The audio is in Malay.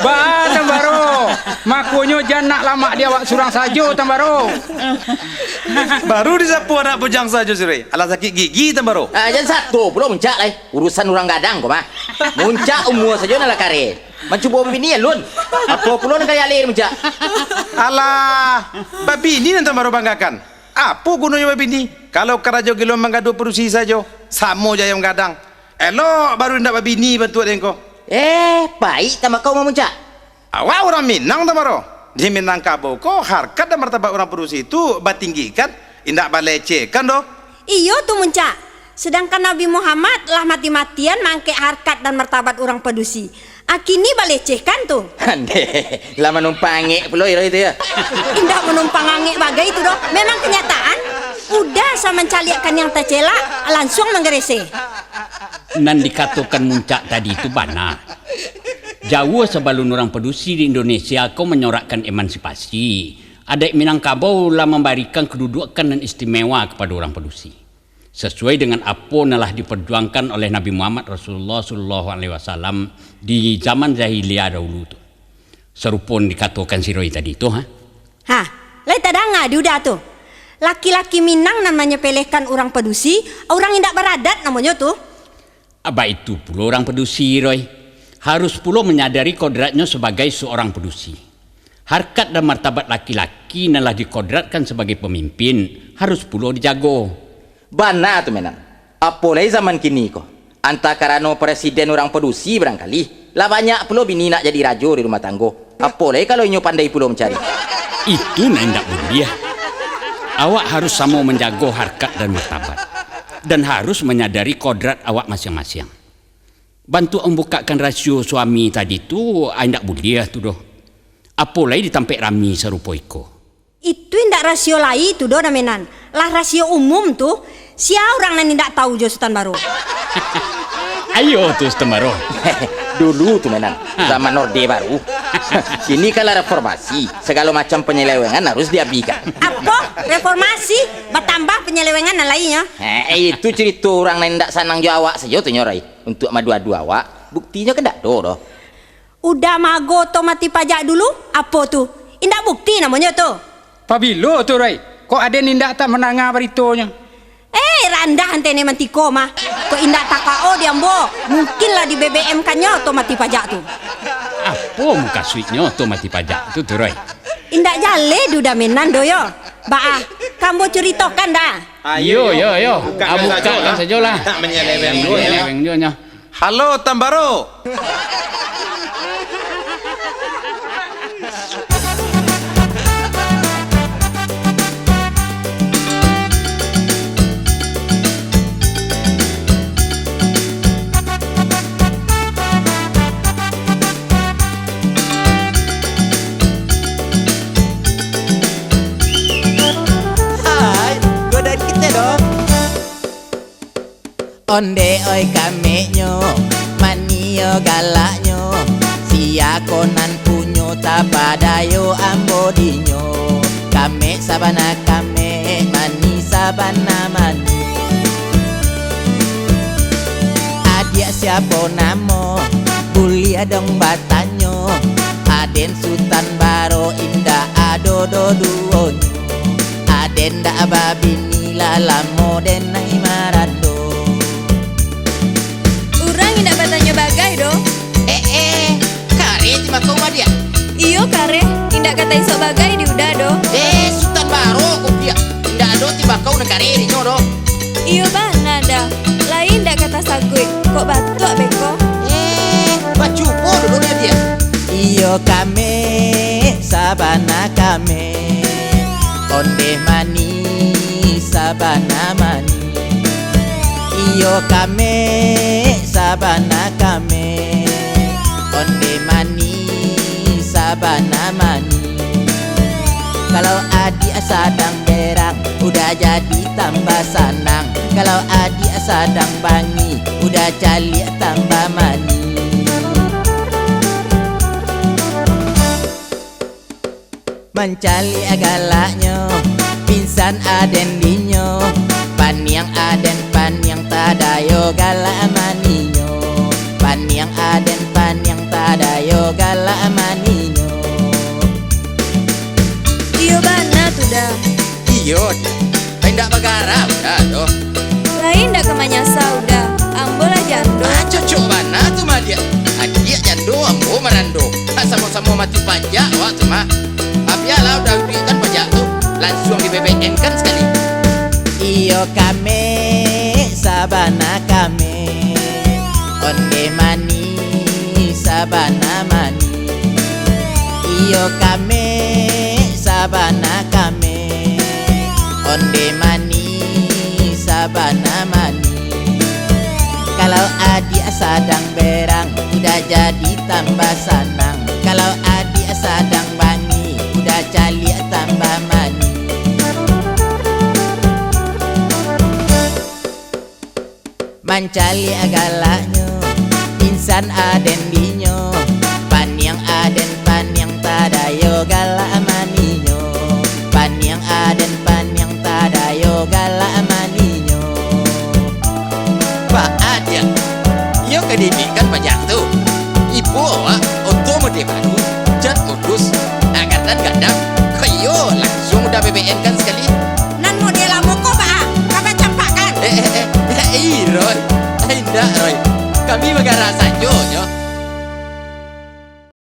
Bah, Tambaro. Makonyo jangan nak lama dia awak surang sajo, Tambaro. Baru disapu anak bujang saja sore. Alah sakit gigi Tambaro. Jangan satu pula muncak lah. Urusan orang gadang kau mah. Muncak umur saja nak kare. Mencuba bini lun. Apa pula nak kaya alir muncak? Alah, babi ini nanti baru banggakan. Apa gunanya babi ini? Kalau karajo gilo mengadu produksi saja, samo jaya yang gadang. Elok baru ndak babi ini bantu engko. Baik tambah kau mau muncak. Awak orang Minang Tambaro. Di Minangkabau kok harkat dan martabat orang produksi itu batinggikan, indak balecehkan doh. Iyo tuh muncak. Sedangkan Nabi Muhammad lah mati-matian mangke harkat dan martabat orang pedusi. Akini balecehkan tuh. Ande, lama numpang angek pula itu ya. Indah menumpang angek bagai itu doh. Memang kenyataan. Udah sama mencaliakan yang tercela langsung menggerese. Nan dikatakan muncak tadi itu bana. Jauh sebelum orang pedusi di Indonesia kau menyorakkan emansipasi. Adat Minangkabau lah memberikan kedudukan dan istimewa kepada orang pedusi. Sesuai dengan apa yang telah diperjuangkan oleh Nabi Muhammad Rasulullah SAW di zaman jahiliyah dahulu tu. Serupun dikatakan si Roy tadi tu, ha? Hah, lai tadanga diudah tuh. Laki-laki Minang namanya pelehkan orang pedusi, orang indak beradat namanya tuh. Apa itu pula orang pedusi, Roy? Harus pula menyadari kodratnya sebagai seorang pedusi. Harkat dan martabat laki-laki yang telah dikodratkan sebagai pemimpin harus pula dijaga. Bana tu menang. Apalagi zaman kini kok. Anta karena presiden orang pedusi barangkali. Lah banyak pula bini nak jadi raja di rumah tangga. Apalagi kalau inyo pandai pula mencari. Itu nak mulia. Awak harus sama menjaga harkat dan martabat. Dan harus menyadari kodrat awak masing-masing. Bantu membukakan rasio suami tadi tu ndak boleh tu doh. Apalagi ditampek rami serupa iko. Itu indak rasio lai itu doh namenan. Lah rasio umum tuh. Siapa orang yang tidak tahu jo Sultan Baru? Ayo tuh Sultan Baru. Dulu tuh menang zaman Orde Baru. Kini kalau reformasi segala macam penyelewengan harus diabaikan. Apa? Reformasi? Bertambah penyelewengan lainnya? Itu cerita orang yang tidak senang jo awak saja tuh nyorai. Untuk madu-adu awak, buktinya kan tak do. Udah mago to mati pajak dulu? Apa tuh? Indak bukti namanya tuh. Pabilo tuh Rai. Kok ada nindak tak menangah beritanya? Randah antene mantiko mah. Kok indak takao diambo. Mungkinlah di BBM kannya to mati pajak tuh. Apa muka suitnya to mati pajak tu Roy? Indak jale duda menan doyo. Baah, kamu ceritakan dah. Ayo. Bukakan sajalah. Tak menyeleweng. Halo Tambaro. Onde oi kamenyo, manio galaknyo, sia konan punyo tapadayo ambodinyo. Kame sabana kame, mani sabana mani. Adia siapa namo, kuliah dong batanyo. Aden Sultan Baro indah adodo duonyo. Aden da babini lalamo den nang imarado. Indak batanya bagai do. Kare cuma kau dia. Iyo kare, indak kata iso bagai di udah do. Sultan Baru kau dia. Indak do tiba kau nak kare di nyodo. Iyo bana dah. Lain indak kata sagui. Kok batu beko? Bacu po dulu dia. Iyo kame sabana kame. Onde mani sabana mani. Iyo kame sabana kame, onde mani sabana mani. Kalau adik sadang berang, udah jadi tambah sanang. Kalau adik sadang bangi, udah cali tambah mani. Mencali galaknya, pinsan aden dinyo. Pan yang aden pan yang tadayo galak maninyo. pan yang aden pan yang tadayo gala maninyo. Iyo bana tuh dah. Iyo, hendak bagara udah doh. Lain ndak kemanyasa udah. Ambola jando. Cocok mana tuh mah dia. Dia jando ambo merando. Sama-sama mati pajak waktu mah. Apialah udah berikan pajak tuh. Langsung di BBM kan sekali. Iyo kame sabana kame onde mani sabana mani. Iyo kame sabana kame onde mani sabana mani. Kalau adik sadang berang udah jadi tambah sanang. Kalau adik sadang bangi udah cali tambah mani. Mancali agalanya insan aden dinyo pan yang aden pan yang tadayo gala maninyo. Pan yang aden pan yang tadayo gala maninyo. Pak ada. Iyo kedimikan pajak tuh. Ibu awak untuk mode baru. Jat modus. Angkatan gadang. Kayo langsung udah BBM kan sekali. Nan model amo ko ba? Kapan campakan? Roy. Tidak Roy. Kami bagara